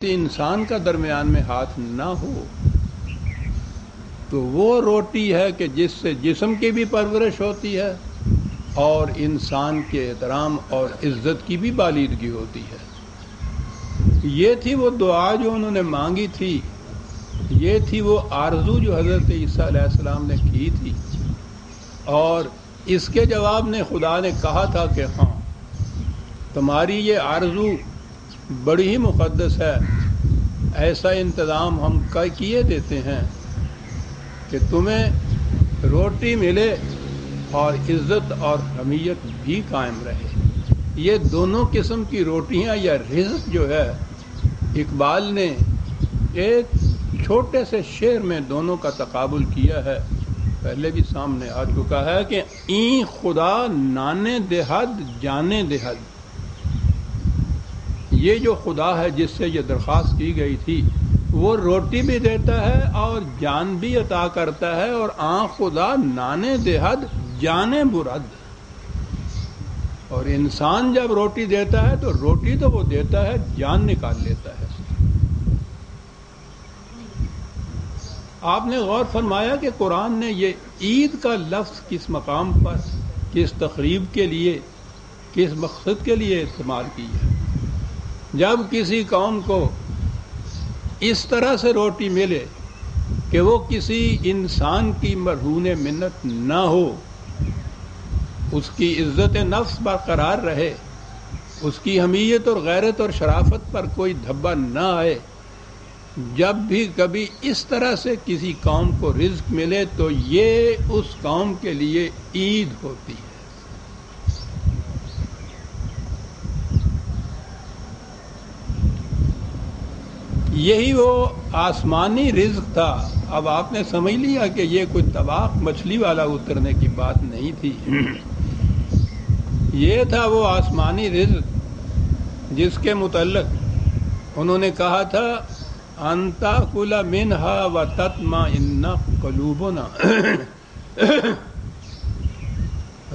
انسان کا درمیان میں ہاتھ نہ ہو تو وہ روٹی ہے کہ جس سے جسم کی بھی پرورش ہوتی ہے اور انسان کے احترام اور عزت کی بھی بالیدگی ہوتی ہے۔ یہ تھی وہ دعا جو انہوں نے مانگی تھی، یہ تھی وہ آرزو جو حضرت عیسیٰ علیہ السلام نے کی تھی، اور اس کے جواب میں خدا نے کہا تھا کہ ہاں تمہاری یہ آرزو بڑی ہی مقدس ہے، ایسا انتظام ہم کیے دیتے ہیں کہ تمہیں روٹی ملے اور عزت اور حمیت بھی قائم رہے۔ یہ دونوں قسم کی روٹیاں یا رزق جو ہے، اقبال نے ایک چھوٹے سے شعر میں دونوں کا تقابل کیا ہے، پہلے بھی سامنے آ چکا ہے کہ این خدا نانے دہد جانے دہد، یہ جو خدا ہے جس سے یہ درخواست کی گئی تھی وہ روٹی بھی دیتا ہے اور جان بھی عطا کرتا ہے، اور آن خدا نانے دہد جانے برد، اور انسان جب روٹی دیتا ہے تو روٹی تو وہ دیتا ہے، جان نکال لیتا ہے۔ آپ نے غور فرمایا کہ قرآن نے یہ عید کا لفظ کس مقام پر، کس تقریب کے لیے، کس مقصد کے لیے استعمال کی ہے۔ جب کسی قوم کو اس طرح سے روٹی ملے کہ وہ کسی انسان کی مرہون منت نہ ہو، اس کی عزت نفس برقرار رہے، اس کی حمیت اور غیرت اور شرافت پر کوئی دھبا نہ آئے، جب بھی کبھی اس طرح سے کسی قوم کو رزق ملے تو یہ اس قوم کے لیے عید ہوتی ہے۔ یہی وہ آسمانی رزق تھا۔ اب آپ نے سمجھ لیا کہ یہ کوئی طباق مچھلی والا اترنے کی بات نہیں تھی، یہ تھا وہ آسمانی رزق جس کے متعلق انہوں نے کہا تھا انتا کل منہا و تطمئن قلوبنا،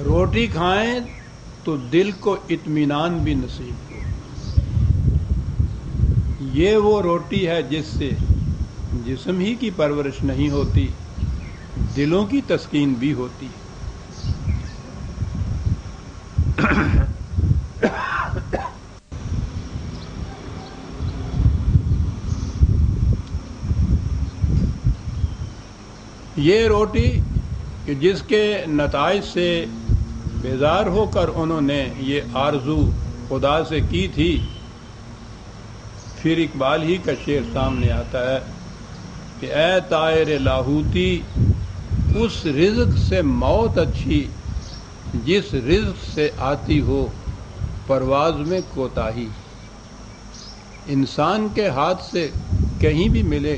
روٹی کھائیں تو دل کو اطمینان بھی نصیب ہو۔ یہ وہ روٹی ہے جس سے جسم ہی کی پرورش نہیں ہوتی، دلوں کی تسکین بھی ہوتی۔ یہ روٹی کہ جس کے نتائج سے بیزار ہو کر انہوں نے یہ آرزو خدا سے کی تھی، پھر اقبال ہی کا شعر سامنے آتا ہے کہ اے طائر لاہوتی، اس رزق سے موت اچھی جس رزق سے آتی ہو پرواز میں کوتاہی۔ انسان کے ہاتھ سے کہیں بھی ملے،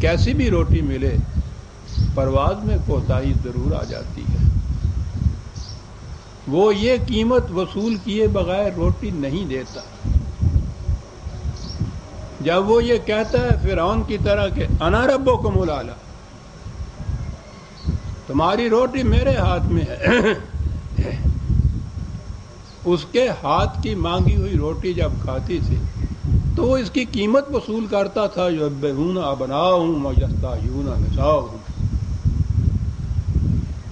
کیسی بھی روٹی ملے، پرواز میں کوتاہی ضرور آ جاتی ہے۔ وہ یہ قیمت وصول کیے بغیر روٹی نہیں دیتا۔ جب وہ یہ کہتا ہے فرعون کی طرح کہ انا ربکم الاعلی، تمہاری روٹی میرے ہاتھ میں ہے، اس کے ہاتھ کی مانگی ہوئی روٹی جب کھاتی تھی تو وہ اس کی قیمت وصول کرتا تھا، یذبحون ابناءہم ویستحیون نساءہم۔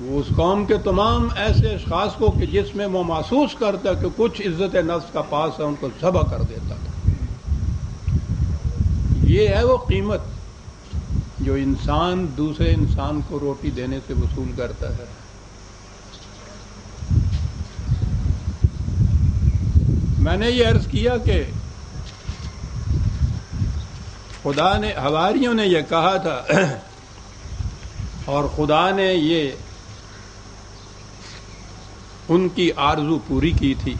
وہ اس قوم کے تمام ایسے اشخاص کو کہ جس میں وہ محسوس کرتا کہ کچھ عزت نفس کا پاس ہے، ان کو ذبح کر دیتا تھا۔ یہ ہے وہ قیمت جو انسان دوسرے انسان کو روٹی دینے سے وصول کرتا ہے۔ میں نے یہ عرض کیا کہ خدا نے، حواریوں نے یہ کہا تھا اور خدا نے یہ ان کی آرزو پوری کی تھی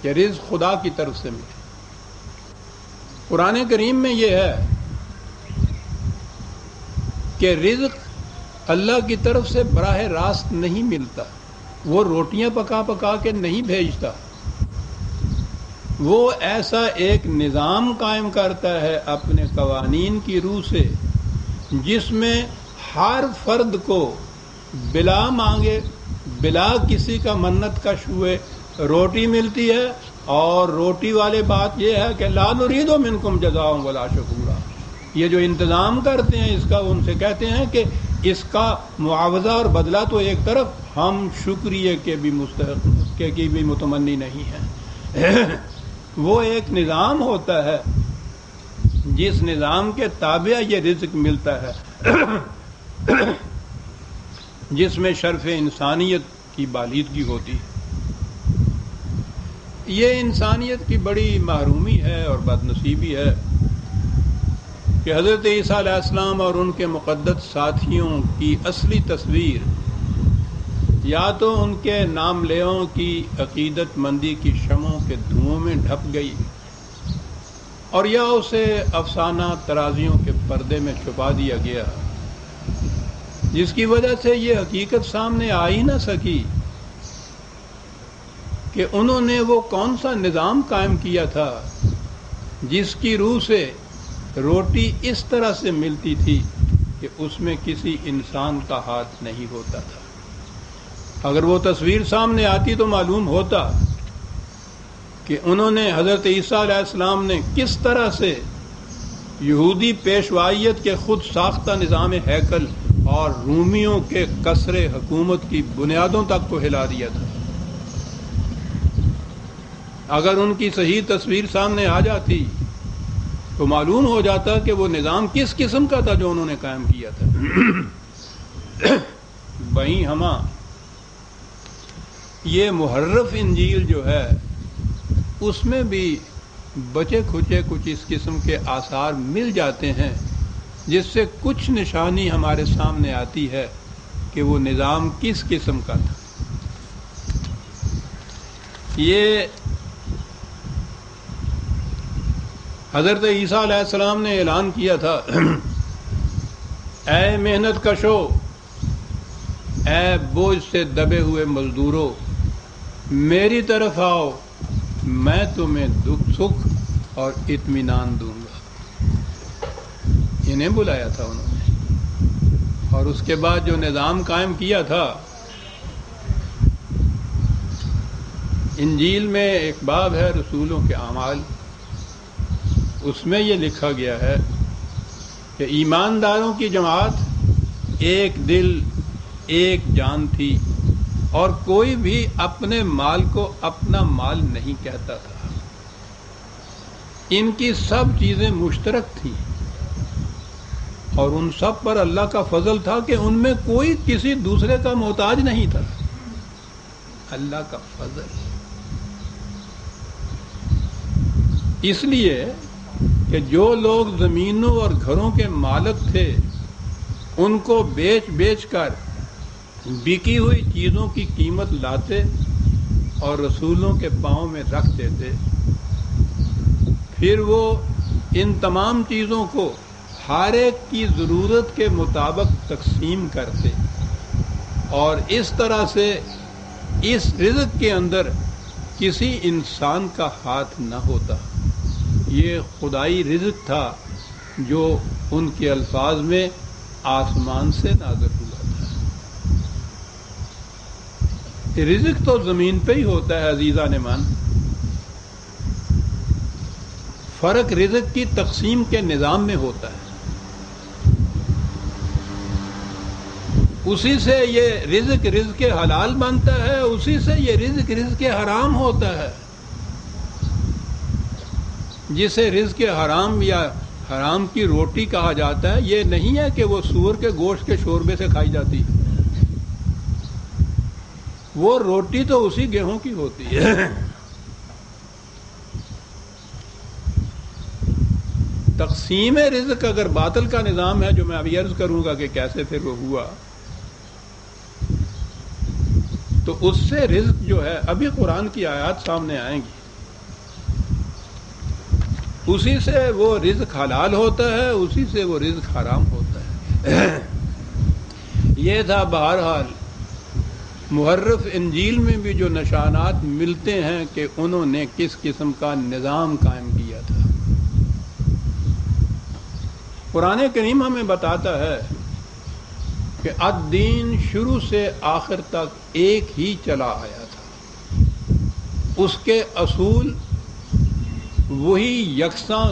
کہ رزق خدا کی طرف سے ملے۔ قرآن کریم میں یہ ہے کہ رزق اللہ کی طرف سے براہ راست نہیں ملتا، وہ روٹیاں پکا پکا کے نہیں بھیجتا، وہ ایسا ایک نظام قائم کرتا ہے اپنے قوانین کی روح سے جس میں ہر فرد کو بلا مانگے، بلا کسی کا منت کش ہوئے روٹی ملتی ہے اور روٹی والے بات یہ ہے کہ لا نرید منکم جزاء ولا شکورا، یہ جو انتظام کرتے ہیں اس کا ان سے کہتے ہیں کہ اس کا معاوضہ اور بدلہ تو ایک طرف، ہم شکریہ کے بھی مستحق کی بھی متمنی نہیں ہیں۔ وہ ایک نظام ہوتا ہے جس نظام کے تابع یہ رزق ملتا ہے، جس میں شرف انسانیت کی بالیدگی ہوتی ہے۔ یہ انسانیت کی بڑی محرومی ہے اور بد نصیبی ہے کہ حضرت عیسیٰ علیہ السلام اور ان کے مقدس ساتھیوں کی اصلی تصویر یا تو ان کے نام لیوں کی عقیدت مندی کی شمعوں کے دھوؤں میں ڈھپ گئی، اور یا اسے افسانہ ترازیوں کے پردے میں چھپا دیا گیا، جس کی وجہ سے یہ حقیقت سامنے آ ہی نہ سکی کہ انہوں نے وہ کون سا نظام قائم کیا تھا جس کی روح سے روٹی اس طرح سے ملتی تھی کہ اس میں کسی انسان کا ہاتھ نہیں ہوتا تھا۔ اگر وہ تصویر سامنے آتی تو معلوم ہوتا کہ انہوں نے حضرت عیسیٰ علیہ السلام نے کس طرح سے یہودی پیشوائیت کے خود ساختہ نظام ہیکل اور رومیوں کے قصر حکومت کی بنیادوں تک کو ہلا دیا تھا۔ اگر ان کی صحیح تصویر سامنے آ جاتی تو معلوم ہو جاتا کہ وہ نظام کس قسم کا تھا جو انہوں نے قائم کیا تھا۔ وہیں ہماں یہ محرف انجیل جو ہے اس میں بھی بچے کھچے کچھ اس قسم کے آثار مل جاتے ہیں، جس سے کچھ نشانی ہمارے سامنے آتی ہے کہ وہ نظام کس قسم کا تھا۔ یہ حضرت عیسیٰ علیہ السلام نے اعلان کیا تھا، اے محنت کشو، اے بوجھ سے دبے ہوئے مزدوروں، میری طرف آؤ، میں تمہیں دکھ سکھ اور اطمینان دوں گا۔ انہیں بلایا تھا انہوں نے، اور اس کے بعد جو نظام قائم کیا تھا، انجیل میں ایک باب ہے رسولوں کے اعمال، اس میں یہ لکھا گیا ہے کہ ایمانداروں کی جماعت ایک دل ایک جان تھی، اور کوئی بھی اپنے مال کو اپنا مال نہیں کہتا تھا، ان کی سب چیزیں مشترک تھیں، اور ان سب پر اللہ کا فضل تھا کہ ان میں کوئی کسی دوسرے کا محتاج نہیں تھا۔ اللہ کا فضل، اس لیے کہ جو لوگ زمینوں اور گھروں کے مالک تھے ان کو بیچ بیچ کر بکی ہوئی چیزوں کی قیمت لاتے اور رسولوں کے پاؤں میں رکھ دیتے، پھر وہ ان تمام چیزوں کو ہر ایک کی ضرورت کے مطابق تقسیم کرتے، اور اس طرح سے اس رزق کے اندر کسی انسان کا ہاتھ نہ ہوتا۔ یہ خدائی رزق تھا جو ان کے الفاظ میں آسمان سے نازل ہوا تھا۔ رزق تو زمین پہ ہی ہوتا ہے عزیزان من، فرق رزق کی تقسیم کے نظام میں ہوتا ہے۔ اسی سے یہ رزق حلال بنتا ہے، اسی سے یہ رزق حرام ہوتا ہے۔ جسے رزق حرام یا حرام کی روٹی کہا جاتا ہے، یہ نہیں ہے کہ وہ سور کے گوشت کے شوربے سے کھائی جاتی ہے، وہ روٹی تو اسی گیہوں کی ہوتی ہے۔ تقسیم رزق اگر باطل کا نظام ہے، جو میں ابھی عرض کروں گا کہ کیسے پھر وہ ہوا، تو اس سے رزق جو ہے، ابھی قرآن کی آیات سامنے آئیں گی، اسی سے وہ رزق حلال ہوتا ہے، اسی سے وہ رزق حرام ہوتا ہے۔ یہ تھا بہرحال محرف انجیل میں بھی جو نشانات ملتے ہیں کہ انہوں نے کس قسم کا نظام قائم کیا تھا۔ قرآن کریم ہمیں بتاتا ہے کہ الدین شروع سے آخر تک ایک ہی چلا آیا تھا، اس کے اصول وہی یکساں